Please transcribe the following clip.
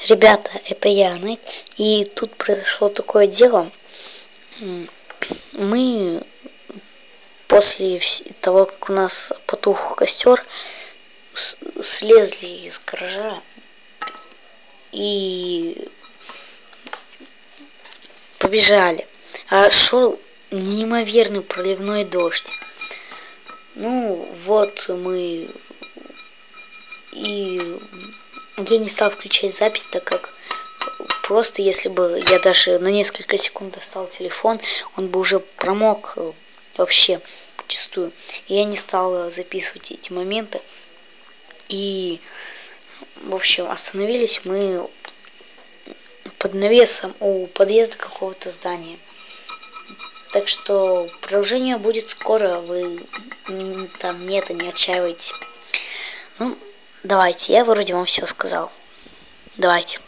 Ребята, это я, Найт. И тут произошло такое дело. Мы после того, как у нас потух костер, слезли из гаража и побежали. А шел неимоверный проливной дождь. Ну, вот мы... И я не стал включать запись, так как просто если бы я даже на несколько секунд достал телефон, он бы уже промок вообще почистую. И я не стал записывать эти моменты. И, в общем, остановились мы под навесом у подъезда какого-то здания. Так что продолжение будет скоро, вы там не отчаивайтесь. Ну, давайте, я вроде вам все сказал. Давайте.